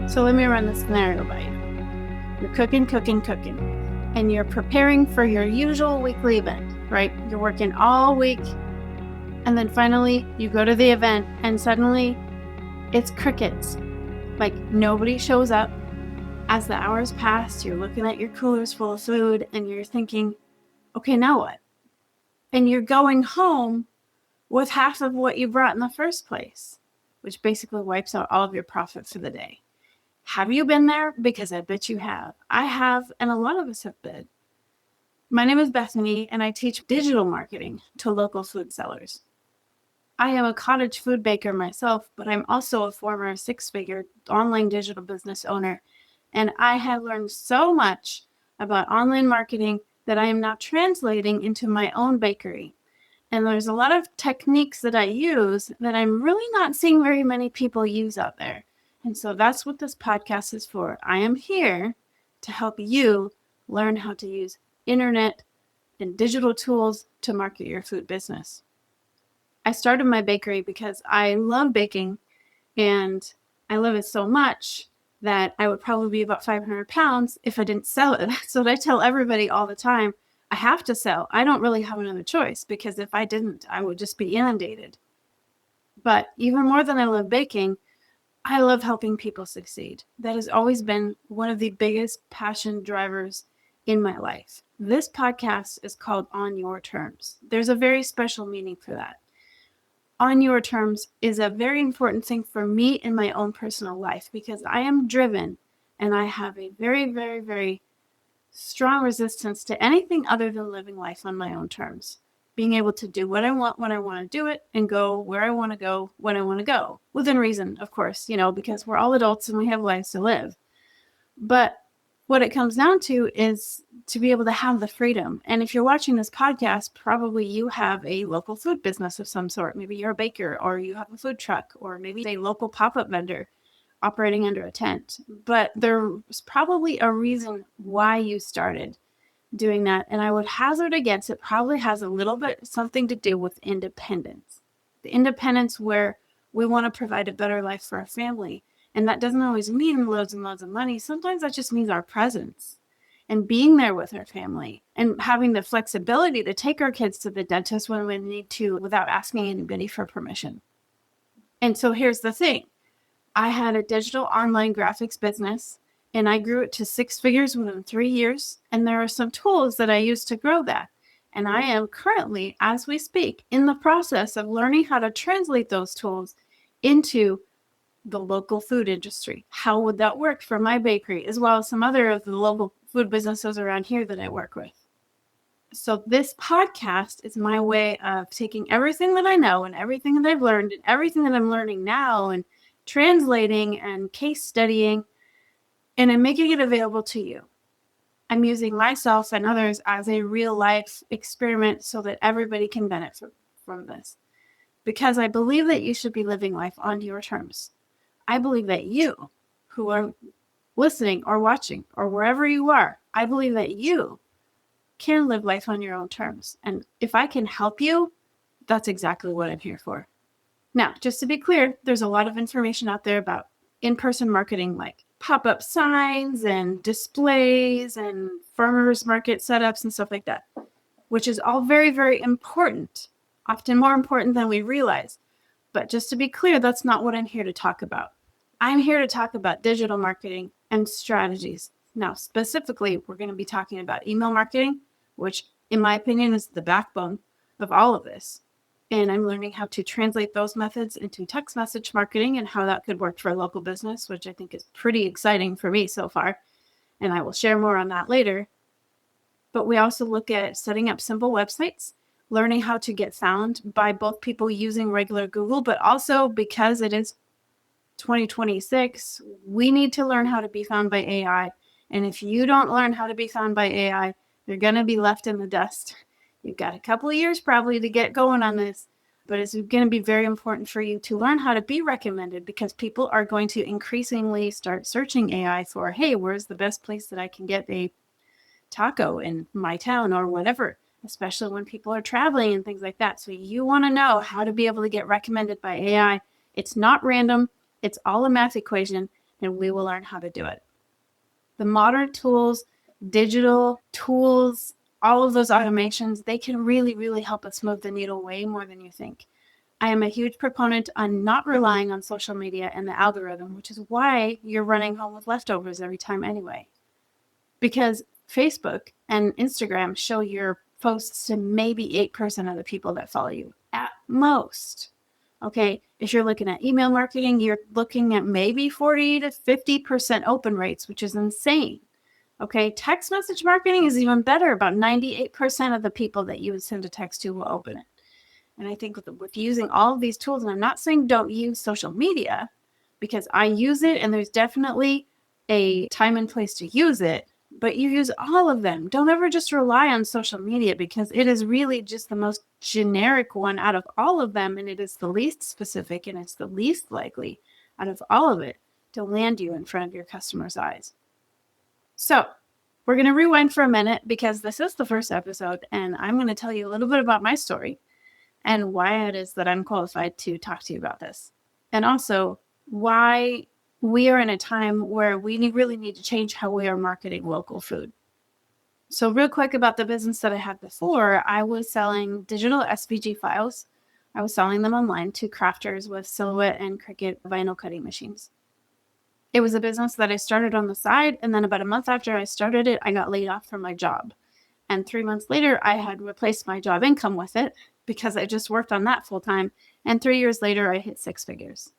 So let me run the scenario by you. You're cooking, and you're preparing for your usual weekly event, right? You're working all week, and then finally you go to the event, and suddenly it's crickets. Like nobody shows up. As the hours pass, you're looking at your coolers full of food, and you're thinking, okay, now what? And you're going home with half of what you brought in the first place, which basically wipes out all of your profit for the day. Have you been there? Because I bet you have. I have, and a lot of us have been. My name is Bethany, and I teach digital marketing to local food sellers. I am a cottage food baker myself, but I'm also a former six-figure online digital business owner, and I have learned so much about online marketing that I am now translating into my own bakery. And there's a lot of techniques that I use that I'm really not seeing very many people use out there. And so that's what this podcast is for. I am here to help you learn how to use internet and digital tools to market your food business. I started my bakery because I love baking, and I love it so much that I would probably be about 500 pounds if I didn't sell it. So I tell everybody all the time, I have to sell. I don't really have another choice, because if I didn't, I would just be inundated. But even more than I love baking, I love helping people succeed. That has always been one of the biggest passion drivers in my life. This podcast is called On Your Terms. There's a very special meaning for that. On Your Terms is a very important thing for me in my own personal life, because I am driven and I have a very, very, very strong resistance to anything other than living life on my own terms. Being able to do what I want when I want to do it, and go where I want to go when I want to go. Within reason, of course, because we're all adults and we have lives to live. But what it comes down to is to be able to have the freedom. And if you're watching this podcast, probably you have a local food business of some sort. Maybe you're a baker, or you have a food truck, or maybe a local pop-up vendor operating under a tent. But there's probably a reason why you started doing that. And I would hazard a guess it probably has a little bit something to do with independence. The independence where we want to provide a better life for our family. And that doesn't always mean loads and loads of money. Sometimes that just means our presence and being there with our family, and having the flexibility to take our kids to the dentist when we need to without asking anybody for permission. And so here's the thing. I had a digital online graphics business, and I grew it to 6 figures within 3 years. And there are some tools that I use to grow that. And I am currently, as we speak, in the process of learning how to translate those tools into the local food industry. How would that work for my bakery, as well as some other of the local food businesses around here that I work with? So this podcast is my way of taking everything that I know and everything that I've learned and everything that I'm learning now, and translating and case studying, and I'm making it available to you. I'm using myself and others as a real life experiment so that everybody can benefit from this. Because I believe that you should be living life on your terms. I believe that you, who are listening or watching or wherever you are, I believe that you can live life on your own terms. And if I can help you, that's exactly what I'm here for. Now, just to be clear, there's a lot of information out there about in-person marketing, like pop-up signs and displays and farmers market setups and stuff like that, which is all very, very important, often more important than we realize. But just to be clear, that's not what I'm here to talk about. I'm here to talk about digital marketing and strategies. Now, specifically, we're going to be talking about email marketing, which in my opinion is the backbone of all of this. And I'm learning how to translate those methods into text message marketing and how that could work for a local business, which I think is pretty exciting for me so far. And I will share more on that later. But we also look at setting up simple websites, learning how to get found by both people using regular Google, but also, because it is 2026, we need to learn how to be found by AI. And if you don't learn how to be found by AI, you're going to be left in the dust. You've got a couple of years probably to get going on this, but it's going to be very important for you to learn how to be recommended, because people are going to increasingly start searching AI for, hey, where's the best place that I can get a taco in my town or whatever, especially when people are traveling and things like that. So you want to know how to be able to get recommended by AI. It's not random. It's all a math equation, and we will learn how to do it. The modern tools, digital tools, all of those automations, they can really, really help us move the needle way more than you think. I am a huge proponent on not relying on social media and the algorithm, which is why you're running home with leftovers every time anyway. Because Facebook and Instagram show your posts to maybe 8% of the people that follow you at most. Okay, if you're looking at email marketing, you're looking at maybe 40 to 50% open rates, which is insane. Okay, text message marketing is even better. About 98% of the people that you would send a text to will open it. And I think with using all of these tools, and I'm not saying don't use social media, because I use it and there's definitely a time and place to use it, but you use all of them. Don't ever just rely on social media, because it is really just the most generic one out of all of them, and it is the least specific, and it's the least likely out of all of it to land you in front of your customer's eyes. So we're going to rewind for a minute, because this is the first episode, and I'm going to tell you a little bit about my story and why it is that I'm qualified to talk to you about this. And also why we are in a time where we really need to change how we are marketing local food. So real quick about the business that I had before, I was selling digital SVG files. I was selling them online to crafters with Silhouette and Cricut vinyl cutting machines. It was a business that I started on the side, and then about a month after I started it, I got laid off from my job. And 3 months later, I had replaced my job income with it, because I just worked on that full time. And 3 years later, I hit 6 figures.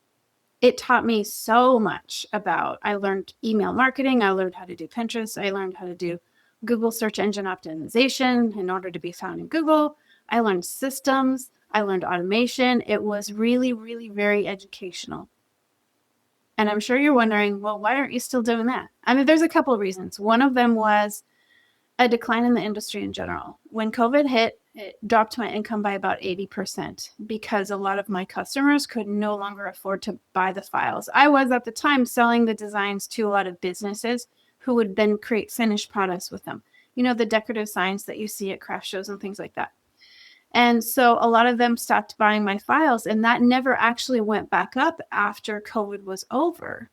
It taught me so much I learned email marketing. I learned how to do Pinterest. I learned how to do Google search engine optimization in order to be found in Google. I learned systems. I learned automation. It was really, really very educational. And I'm sure you're wondering, well, why aren't you still doing that? I mean, there's a couple of reasons. One of them was a decline in the industry in general. When COVID hit, it dropped my income by about 80%, because a lot of my customers could no longer afford to buy the files. I was at the time selling the designs to a lot of businesses who would then create finished products with them. You know, the decorative signs that you see at craft shows and things like that. And so a lot of them stopped buying my files, and that never actually went back up after COVID was over.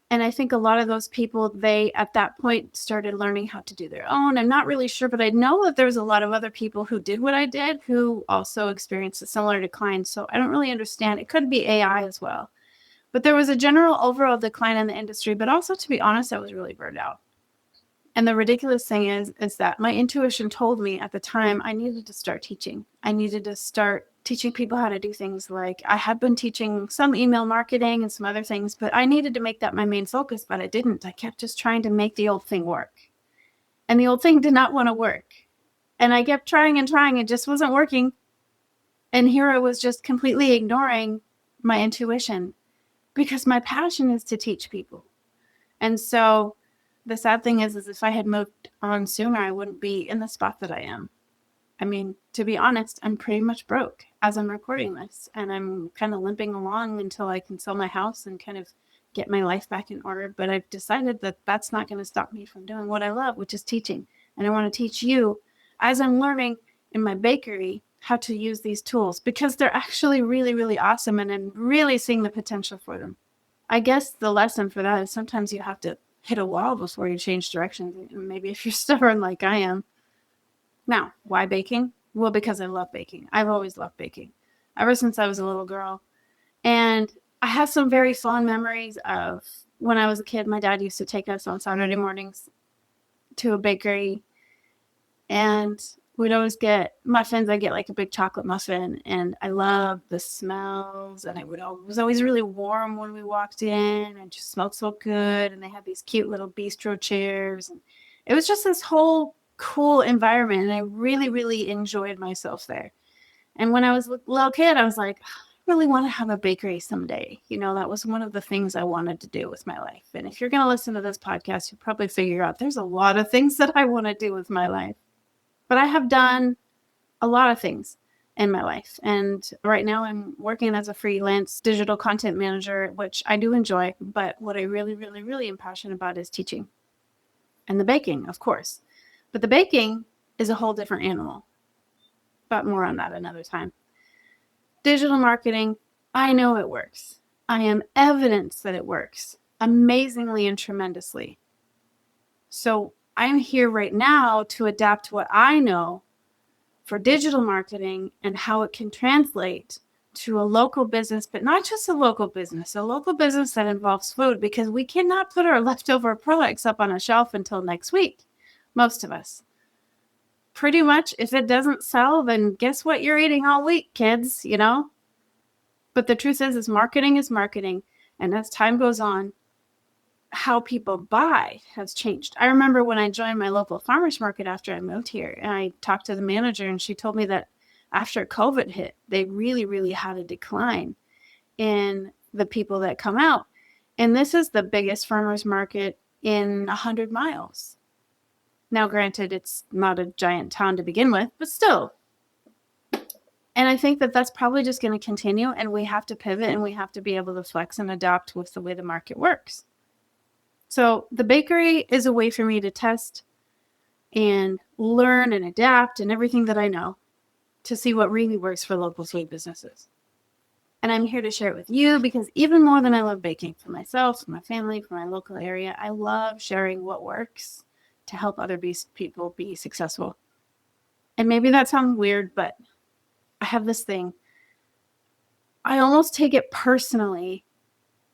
And I think a lot of those people, they at that point started learning how to do their own. I'm not really sure, but I know that there was a lot of other people who did what I did who also experienced a similar decline. So I don't really understand. It could be AI as well. But there was a general overall decline in the industry. But also, to be honest, I was really burned out. And the ridiculous thing is that my intuition told me at the time I needed to start teaching. I needed to start teaching people how to do things. Like, I had been teaching some email marketing and some other things, but I needed to make that my main focus, but I didn't. I kept just trying to make the old thing work. And the old thing did not want to work. And I kept trying and trying. It just wasn't working. And here I was just completely ignoring my intuition, because my passion is to teach people. And so the sad thing is if I had moved on sooner, I wouldn't be in the spot that I am. I mean, to be honest, I'm pretty much broke as I'm recording this, and I'm kind of limping along until I can sell my house and kind of get my life back in order. But I've decided that that's not going to stop me from doing what I love, which is teaching. And I want to teach you, as I'm learning in my bakery, how to use these tools, because they're actually really, really awesome, and I'm really seeing the potential for them. I guess the lesson for that is sometimes you have to hit a wall before you change directions. Maybe if you're stubborn like I am. Now, why baking? Well, because I love baking. I've always loved baking, ever since I was a little girl. And I have some very fond memories of when I was a kid. My dad used to take us on Saturday mornings to a bakery, and we'd always get muffins. I'd get like a big chocolate muffin, and I loved the smells, and it was always really warm when we walked in, and just smelled so good. And they had these cute little bistro chairs, and it was just this whole cool environment, and I really, really enjoyed myself there. And when I was a little kid, I was like, I really want to have a bakery someday. You know, that was one of the things I wanted to do with my life. And if you're going to listen to this podcast, you'll probably figure out there's a lot of things that I want to do with my life. But I have done a lot of things in my life. And right now I'm working as a freelance digital content manager, which I do enjoy. But what I really, really, really am passionate about is teaching and the baking, of course. But the baking is a whole different animal. But more on that another time. Digital marketing, I know it works. I am evidence that it works. amazingly and tremendously. So I'm here right now to adapt what I know for digital marketing and how it can translate to a local business, but not just a local business that involves food, because we cannot put our leftover products up on a shelf until next week. Most of us. Pretty much, if it doesn't sell, then guess what you're eating all week, kids, you know? But the truth is marketing is marketing. And as time goes on, how people buy has changed. I remember when I joined my local farmers market after I moved here, and I talked to the manager, and she told me that after COVID hit, they really, really had a decline in the people that come out. And this is the biggest farmers market in 100 miles. Now, granted, it's not a giant town to begin with, but still. And I think that that's probably just going to continue, and we have to pivot, and we have to be able to flex and adapt with the way the market works. So the bakery is a way for me to test and learn and adapt and everything that I know to see what really works for local food businesses. And I'm here to share it with you because even more than I love baking for myself, for my family, for my local area, I love sharing what works to help other people be successful. And maybe that sounds weird, but I have this thing. I almost take it personally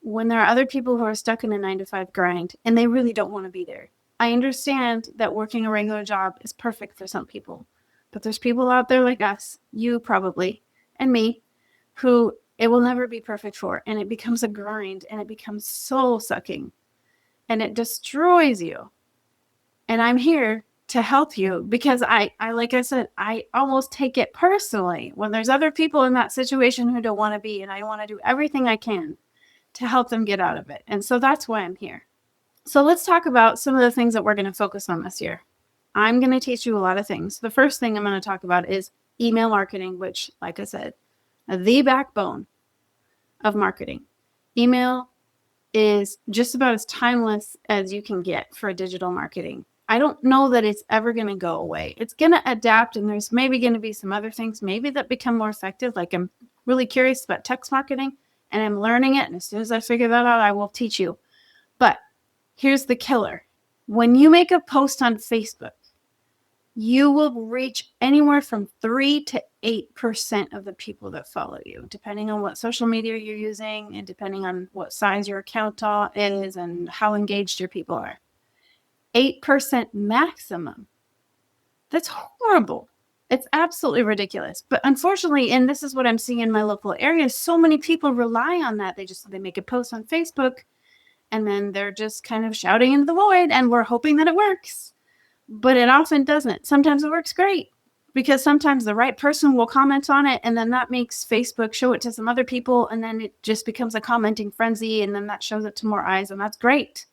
when there are other people who are stuck in a 9-to-5 grind and they really don't want to be there. I understand that working a regular job is perfect for some people, but there's people out there like us, you probably, and me, who it will never be perfect for, and it becomes a grind, and it becomes soul sucking, and it destroys you. And I'm here to help you because I like I said, I almost take it personally when there's other people in that situation who don't want to be, and I want to do everything I can to help them get out of it. And so that's why I'm here. So let's talk about some of the things that we're going to focus on this year. I'm going to teach you a lot of things. The first thing I'm going to talk about is email marketing, which, like I said, the backbone of marketing. Email is just about as timeless as you can get for digital marketing. I don't know that it's ever going to go away. It's going to adapt, and there's maybe going to be some other things maybe that become more effective. Like I'm really curious about text marketing, and I'm learning it. And as soon as I figure that out, I will teach you. But here's the killer. When you make a post on Facebook, you will reach anywhere from 3 to 8% of the people that follow you, depending on what social media you're using and depending on what size your account is and how engaged your people are. 8% maximum. That's horrible. It's absolutely ridiculous. But unfortunately, and this is what I'm seeing in my local area, so many people rely on that. They make a post on Facebook and then they're just kind of shouting into the void and we're hoping that it works. But it often doesn't. Sometimes it works great because sometimes the right person will comment on it and then that makes Facebook show it to some other people and then it just becomes a commenting frenzy and then that shows it to more eyes and that's great.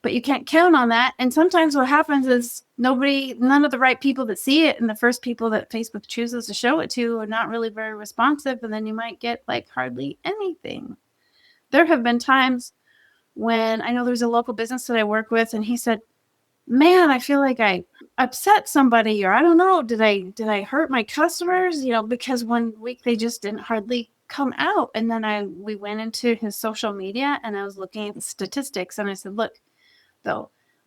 But you can't count on that. And sometimes what happens is none of the right people that see it and the first people that Facebook chooses to show it to are not really very responsive. And then you might get like hardly anything. There have been times when I know there's a local business that I work with and he said, man, I feel like I upset somebody, or I don't know, did I hurt my customers? Because one week they just didn't hardly come out. And then we went into his social media and I was looking at the statistics and I said,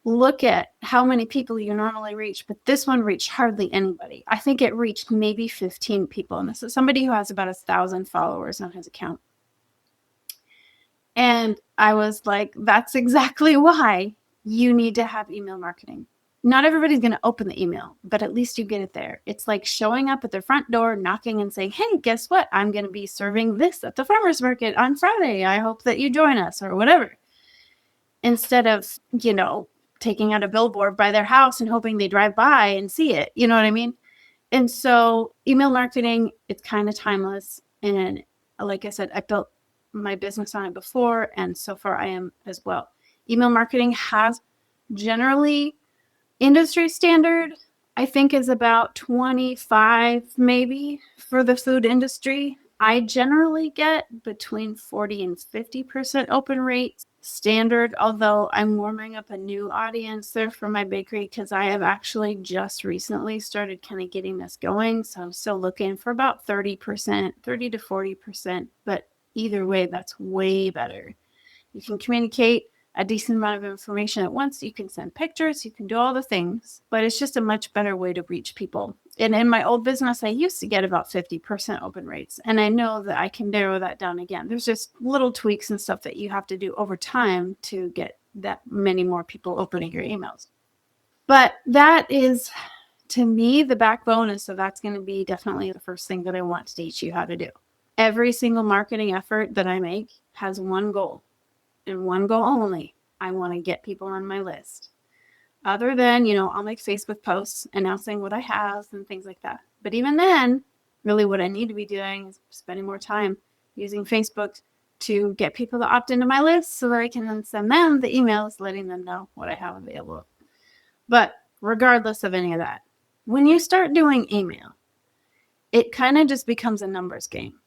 look at how many people you normally reach, but this one reached hardly anybody. I think it reached maybe 15 people. And this is somebody who has about 1,000 followers on his account. And I was like, that's exactly why you need to have email marketing. Not everybody's going to open the email, but at least you get it there. It's like showing up at their front door, knocking and saying, hey, guess what? I'm going to be serving this at the farmer's market on Friday. I hope that you join us or whatever. Instead of, taking out a billboard by their house and hoping they drive by and see it. You know what I mean? And so email marketing, it's kind of timeless. And like I said, I built my business on it before, and so far I am as well. Email marketing has generally industry standard, I think, is about 25 maybe for the food industry. I generally get between 40 and 50% open rate standard, although I'm warming up a new audience there for my bakery because I have actually just recently started kind of getting this going. So I'm still looking for about 30%, 30 to 40%, but either way, that's way better. You can communicate a decent amount of information at once. You can send pictures, you can do all the things, but it's just a much better way to reach people. And in my old business, I used to get about 50% open rates. And I know that I can narrow that down again. There's just little tweaks and stuff that you have to do over time to get that many more people opening your emails. But that is, to me, the backbone. And so that's going to be definitely the first thing that I want to teach you how to do. Every single marketing effort that I make has one goal, and one goal only. I want to get people on my list. Other than, I'll make Facebook posts announcing what I have and things like that. But even then, really what I need to be doing is spending more time using Facebook to get people to opt into my list so that I can then send them the emails letting them know what I have available. But regardless of any of that, when you start doing email, it kind of just becomes a numbers game,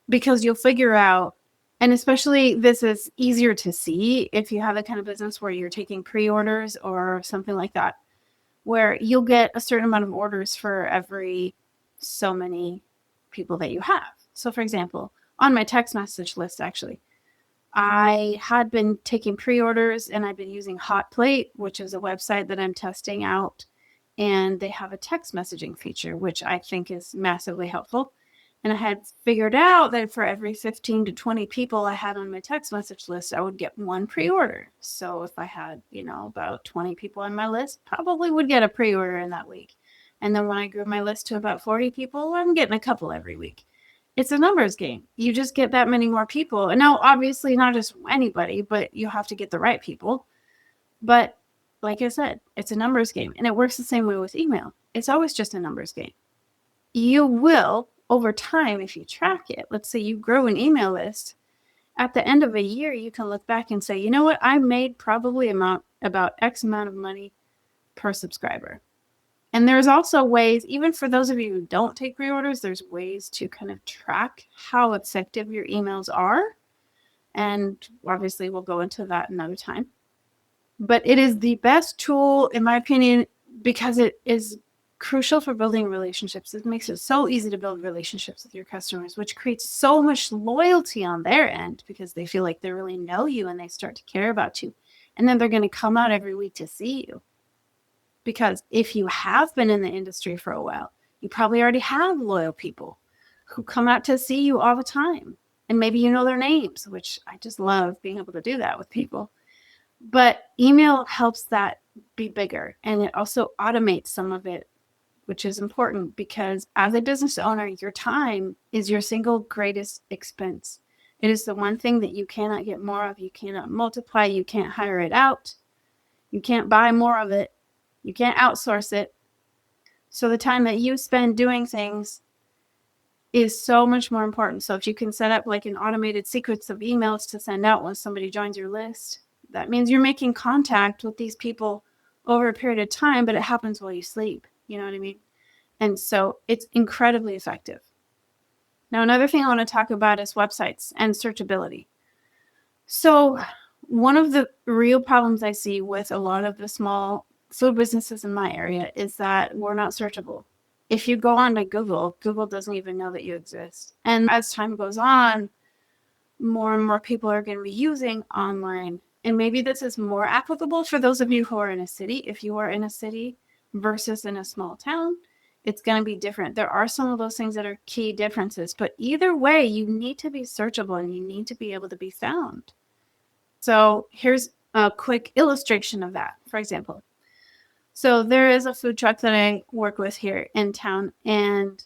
because you'll figure out, and especially this is easier to see if you have the kind of business where you're taking pre-orders or something like that, where you'll get a certain amount of orders for every so many people that you have. So for example, on my text message list, actually, I had been taking pre-orders, and I've been using Hotplate, which is a website that I'm testing out. And they have a text messaging feature, which I think is massively helpful. And I had figured out that for every 15 to 20 people I had on my text message list, I would get one pre-order. So if I had, about 20 people on my list, probably would get a pre-order in that week. And then when I grew my list to about 40 people, I'm getting a couple every week. It's a numbers game. You just get that many more people. And now, obviously, not just anybody, but you have to get the right people. But like I said, it's a numbers game. And it works the same way with email. It's always just a numbers game. You will, over time, if you track it, let's say you grow an email list, at the end of a year, you can look back and say, you know what, I made probably about X amount of money per subscriber. And there's also ways, even for those of you who don't take pre-orders, there's ways to kind of track how effective your emails are. And obviously, we'll go into that another time. But it is the best tool, in my opinion, because it is crucial for building relationships. It makes it so easy to build relationships with your customers, which creates so much loyalty on their end because they feel like they really know you and they start to care about you. And then they're going to come out every week to see you. Because if you have been in the industry for a while, you probably already have loyal people who come out to see you all the time. And maybe you know their names, which I just love being able to do that with people. But email helps that be bigger. And it also automates some of it, which is important because as a business owner, your time is your single greatest expense. It is the one thing that you cannot get more of. You cannot multiply. You can't hire it out. You can't buy more of it. You can't outsource it. So the time that you spend doing things is so much more important. So if you can set up like an automated sequence of emails to send out when somebody joins your list, that means you're making contact with these people over a period of time, but it happens while you sleep. You know what I mean? And so it's incredibly effective. Now, another thing I want to talk about is websites and searchability. So one of the real problems I see with a lot of the small food businesses in my area is that we're not searchable. If you go on to Google, Google doesn't even know that you exist. And as time goes on, more and more people are going to be using online. And maybe this is more applicable for those of you who are in a city. If you are in a city versus in a small town, it's going to be different. There are some of those things that are key differences. But either way, you need to be searchable and you need to be able to be found. So here's a quick illustration of that. For example, so there is a food truck that I work with here in town, and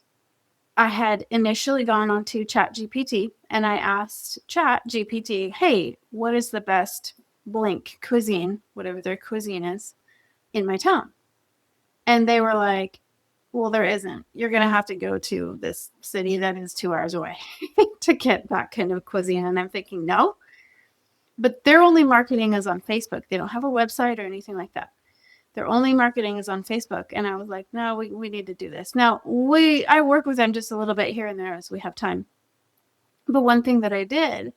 I had initially gone onto ChatGPT and I asked ChatGPT, hey, what is the best blank cuisine, whatever their cuisine is, in my town? And they were like, well, there isn't. You're going to have to go to this city that is 2 hours away to get that kind of cuisine. And I'm thinking, no, but their only marketing is on Facebook. They don't have a website or anything like that. Their only marketing is on Facebook. And I was like, no, we need to do this. Now, I work with them just a little bit here and there as we have time. But one thing that I did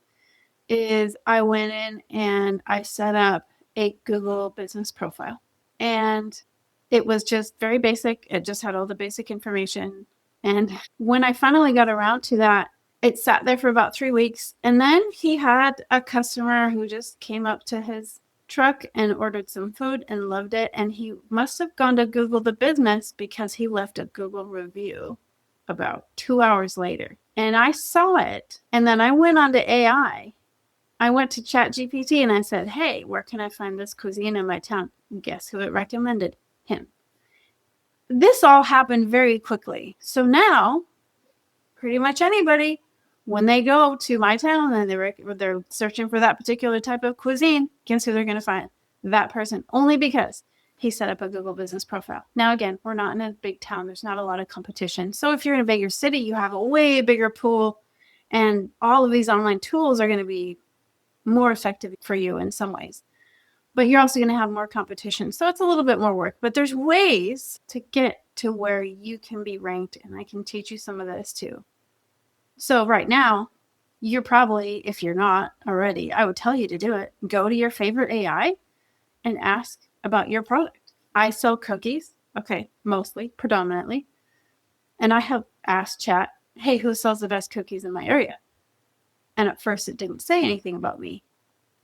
is I went in and I set up a Google business profile. And it was just very basic. It just had all the basic information. And when I finally got around to that, It sat there for about 3 weeks. And then he had a customer who just came up to his truck and ordered some food and loved it. And he must have gone to Google the business because he left a Google review about 2 hours later. And I saw it. And then I went on to AI. I went to ChatGPT and I said, hey, where can I find this cuisine in my town? Guess who it recommended? Him. This all happened very quickly. So now, pretty much anybody, when they go to my town and they're searching for that particular type of cuisine, guess who they're going to find? That person, only because he set up a Google business profile. Now, again, we're not in a big town. There's not a lot of competition. So if you're in a bigger city, you have a way bigger pool, and all of these online tools are going to be more effective for you in some ways. But you're also going to have more competition. So it's a little bit more work. But there's ways to get to where you can be ranked, and I can teach you some of this too. So right now, you're probably, if you're not already, I would tell you to do it. Go to your favorite AI and ask about your product. I sell cookies. Okay, mostly, predominantly. And I have asked Chat, hey, who sells the best cookies in my area? And at first it didn't say anything about me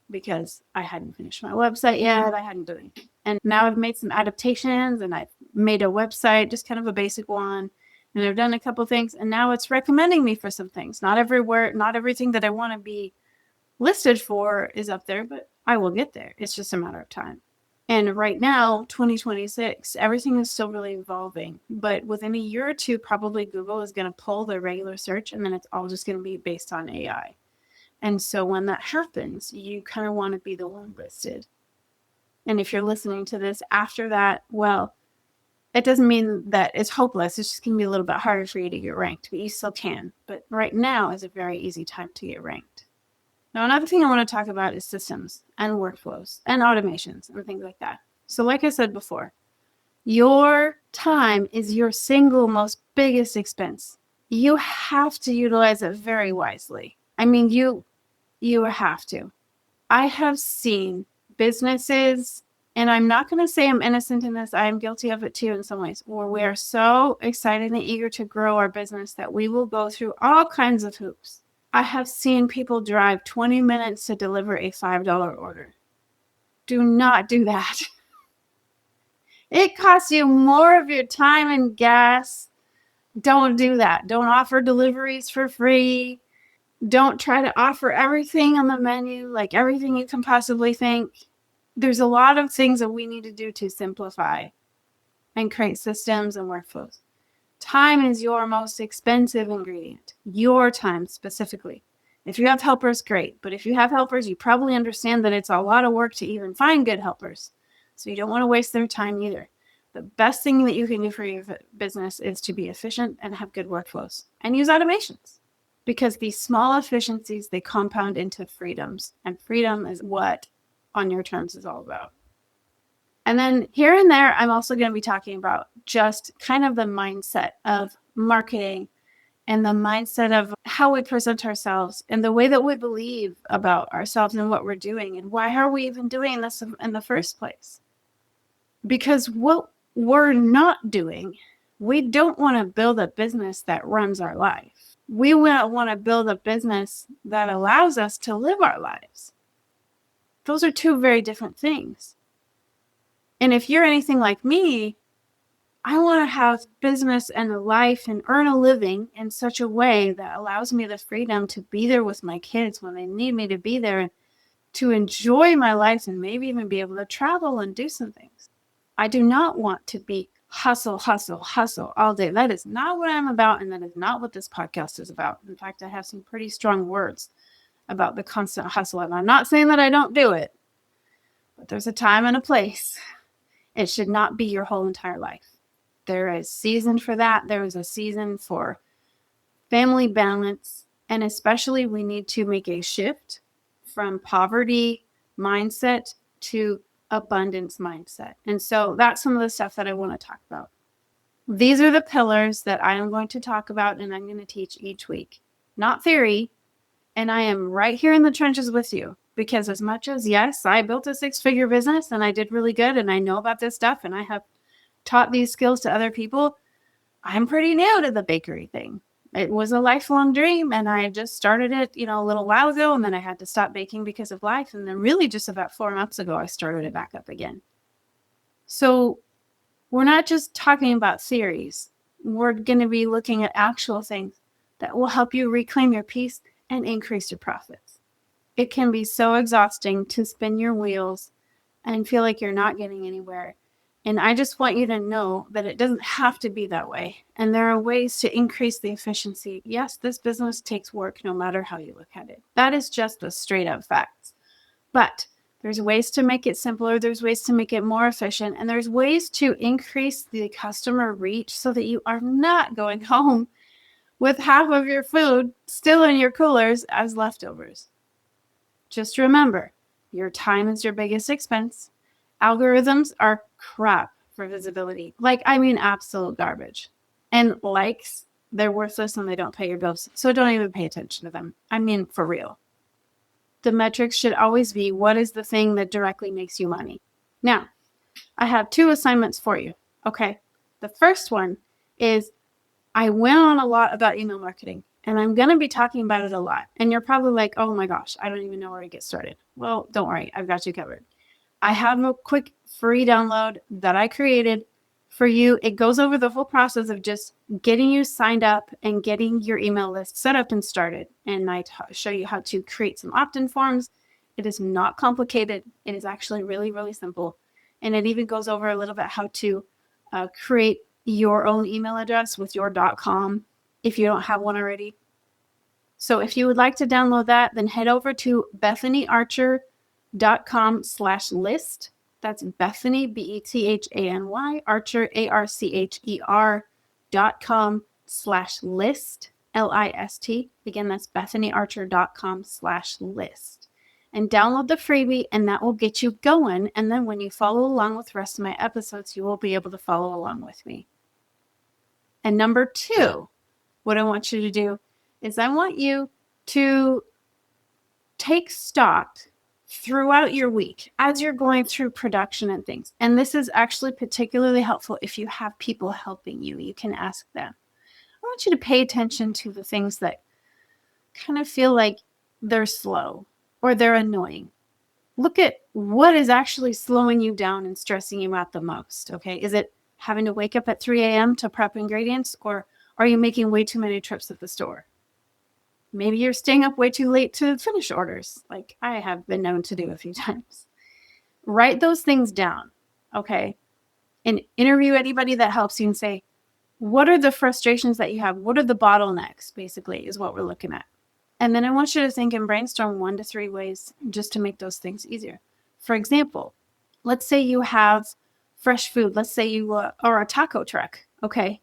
because I hadn't finished my website yet. I hadn't done anything. And now I've made some adaptations and I've made a website, just kind of a basic one. And I've done a couple things, and now it's recommending me for some things. Not everywhere, not everything that I want to be listed for is up there, but I will get there. It's just a matter of time. And right now, 2026, everything is still really evolving. But within a year or two, probably Google is going to pull the regular search, and then it's all just going to be based on AI. And so when that happens, you kind of want to be the one listed. And if you're listening to this after that, well, it doesn't mean that it's hopeless. It's just going to be a little bit harder for you to get ranked, but you still can. But right now is a very easy time to get ranked. Now, another thing I want to talk about is systems and workflows and automations and things like that. So like I said before, your time is your single most biggest expense. You have to utilize it very wisely. I mean, you have to. I have seen businesses, and I'm not going to say I'm innocent in this. I am guilty of it too in some ways, where we are so excited and eager to grow our business that we will go through all kinds of hoops. I have seen people drive 20 minutes to deliver a $5 order. Do not do that. It costs you more of your time and gas. Don't do that. Don't offer deliveries for free. Don't try to offer everything on the menu, like everything you can possibly think. There's a lot of things that we need to do to simplify and create systems and workflows. Time is your most expensive ingredient. Your time specifically. If you have helpers, great. But if you have helpers, you probably understand that it's a lot of work to even find good helpers. So you don't want to waste their time either. The best thing that you can do for your business is to be efficient and have good workflows and use automations. Because these small efficiencies, they compound into freedoms. And freedom is what On Your Terms is all about. And then here and there, I'm also going to be talking about just kind of the mindset of marketing and the mindset of how we present ourselves and the way that we believe about ourselves and what we're doing and why are we even doing this in the first place. Because what we're not doing, we don't want to build a business that runs our life. We want to build a business that allows us to live our lives. Those are two very different things. And if you're anything like me, I want to have business and a life and earn a living in such a way that allows me the freedom to be there with my kids when they need me to be there, and to enjoy my life and maybe even be able to travel and do some things. I do not want to be hustle, hustle, hustle all day. That is not what I'm about, and that is not what this podcast is about. In fact, I have some pretty strong words about the constant hustle, and I'm not saying that I don't do it, but there's a time and a place. It should not be your whole entire life. There is season for that. There is a season for family balance. And especially we need to make a shift from poverty mindset to abundance mindset. And so that's some of the stuff that I want to talk about. These are the pillars that I am going to talk about and I'm going to teach each week. Not theory. And I am right here in the trenches with you. Because as much as, yes, I built a 6-figure business and I did really good and I know about this stuff and I have taught these skills to other people, I'm pretty new to the bakery thing. It was a lifelong dream, and I just started it, a little while ago, and then I had to stop baking because of life. And then really just about 4 months ago, I started it back up again. So we're not just talking about theories. We're going to be looking at actual things that will help you reclaim your peace and increase your profits. It can be so exhausting to spin your wheels and feel like you're not getting anywhere. And I just want you to know that it doesn't have to be that way. And there are ways to increase the efficiency. Yes, this business takes work no matter how you look at it. That is just the straight up facts. But there's ways to make it simpler. There's ways to make it more efficient. And there's ways to increase the customer reach so that you are not going home with half of your food still in your coolers as leftovers. Just remember, your time is your biggest expense. Algorithms are crap for visibility. Absolute garbage. And likes, they're worthless and they don't pay your bills. So don't even pay attention to them. For real. The metrics should always be, what is the thing that directly makes you money? Now, I have 2 assignments for you. Okay. The first one is I went on a lot about email marketing, and I'm going to be talking about it a lot. And you're probably like, oh my gosh, I don't even know where to get started. Well, don't worry. I've got you covered. I have a quick free download that I created for you. It goes over the whole process of just getting you signed up and getting your email list set up and started. And I show you how to create some opt-in forms. It is not complicated. It is actually really, really simple. And it even goes over a little bit how to create your own email address with your .com if you don't have one already. So if you would like to download that, then head over to BethanyArcher.com/list. That's Bethany, Bethany, Archer, ARCHER.com/list, LIST. Again, that's BethanyArcher.com/list. And download the freebie, and that will get you going. And then when you follow along with the rest of my episodes, you will be able to follow along with me. And number 2, what I want you to do is I want you to take stock throughout your week as you're going through production and things. And this is actually particularly helpful if you have people helping you. You can ask them. I want you to pay attention to the things that kind of feel like they're slow or they're annoying. Look at what is actually slowing you down and stressing you out the most, okay? Is it having to wake up at 3 a.m. to prep ingredients, or are you making way too many trips at the store? Maybe you're staying up way too late to finish orders, like I have been known to do a few times. Write those things down, okay? And interview anybody that helps you and say, what are the frustrations that you have? What are the bottlenecks, basically, is what we're looking at. And then I want you to think and brainstorm 1 to 3 ways just to make those things easier. For example, let's say you have fresh food. Let's say you are a taco truck, okay?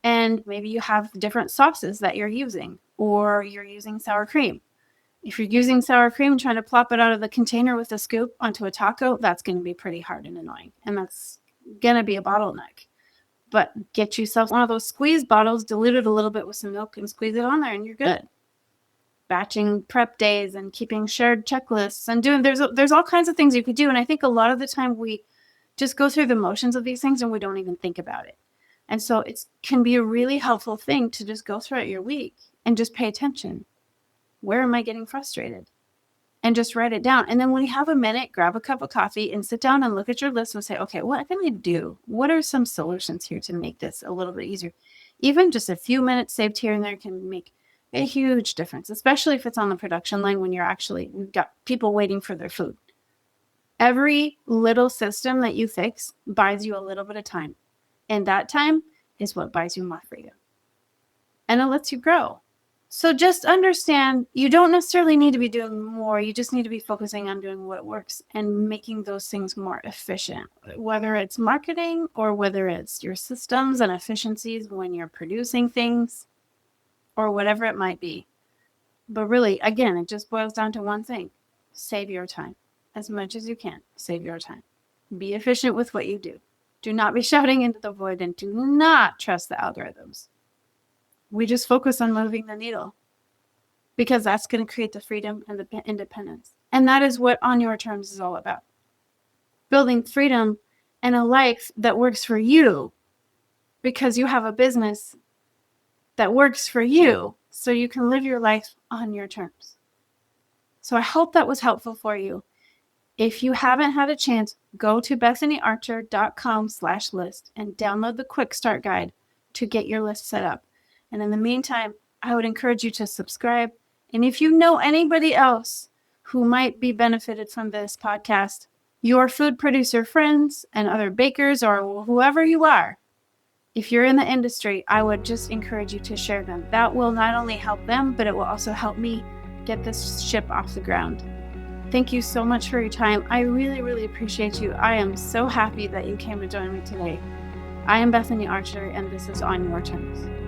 And maybe you have different sauces that you're using, or you're using sour cream. If you're using sour cream, trying to plop it out of the container with a scoop onto a taco, that's going to be pretty hard and annoying. And that's going to be a bottleneck. But get yourself one of those squeeze bottles, dilute it a little bit with some milk and squeeze it on there, and you're good. Batching prep days and keeping shared checklists and there's all kinds of things you could do. And I think a lot of the time we just go through the motions of these things and we don't even think about it. And so it can be a really helpful thing to just go throughout your week and just pay attention. Where am I getting frustrated? And just write it down. And then when you have a minute, grab a cup of coffee and sit down and look at your list and say, okay, what can I do? What are some solutions here to make this a little bit easier? Even just a few minutes saved here and there can make a huge difference, especially if it's on the production line when you've got people waiting for their food. Every little system that you fix buys you a little bit of time. And that time is what buys you more freedom. And it lets you grow. So just understand, you don't necessarily need to be doing more. You just need to be focusing on doing what works and making those things more efficient, whether it's marketing or whether it's your systems and efficiencies when you're producing things or whatever it might be. But really, again, it just boils down to one thing. Save your time. As much as you can, save your time. Be efficient with what you do. Do not be shouting into the void, and do not trust the algorithms. We just focus on moving the needle because that's going to create the freedom and the independence. And that is what On Your Terms is all about. Building freedom and a life that works for you because you have a business that works for you so you can live your life on your terms. So I hope that was helpful for you. If you haven't had a chance, go to bethanyarcher.com/list and download the quick start guide to get your list set up. And in the meantime, I would encourage you to subscribe. And if you know anybody else who might be benefited from this podcast, your food producer friends and other bakers or whoever you are, if you're in the industry, I would just encourage you to share them. That will not only help them, but it will also help me get this ship off the ground. Thank you so much for your time. I really, really appreciate you. I am so happy that you came to join me today. I am Bethany Archer, and this is On Your Terms.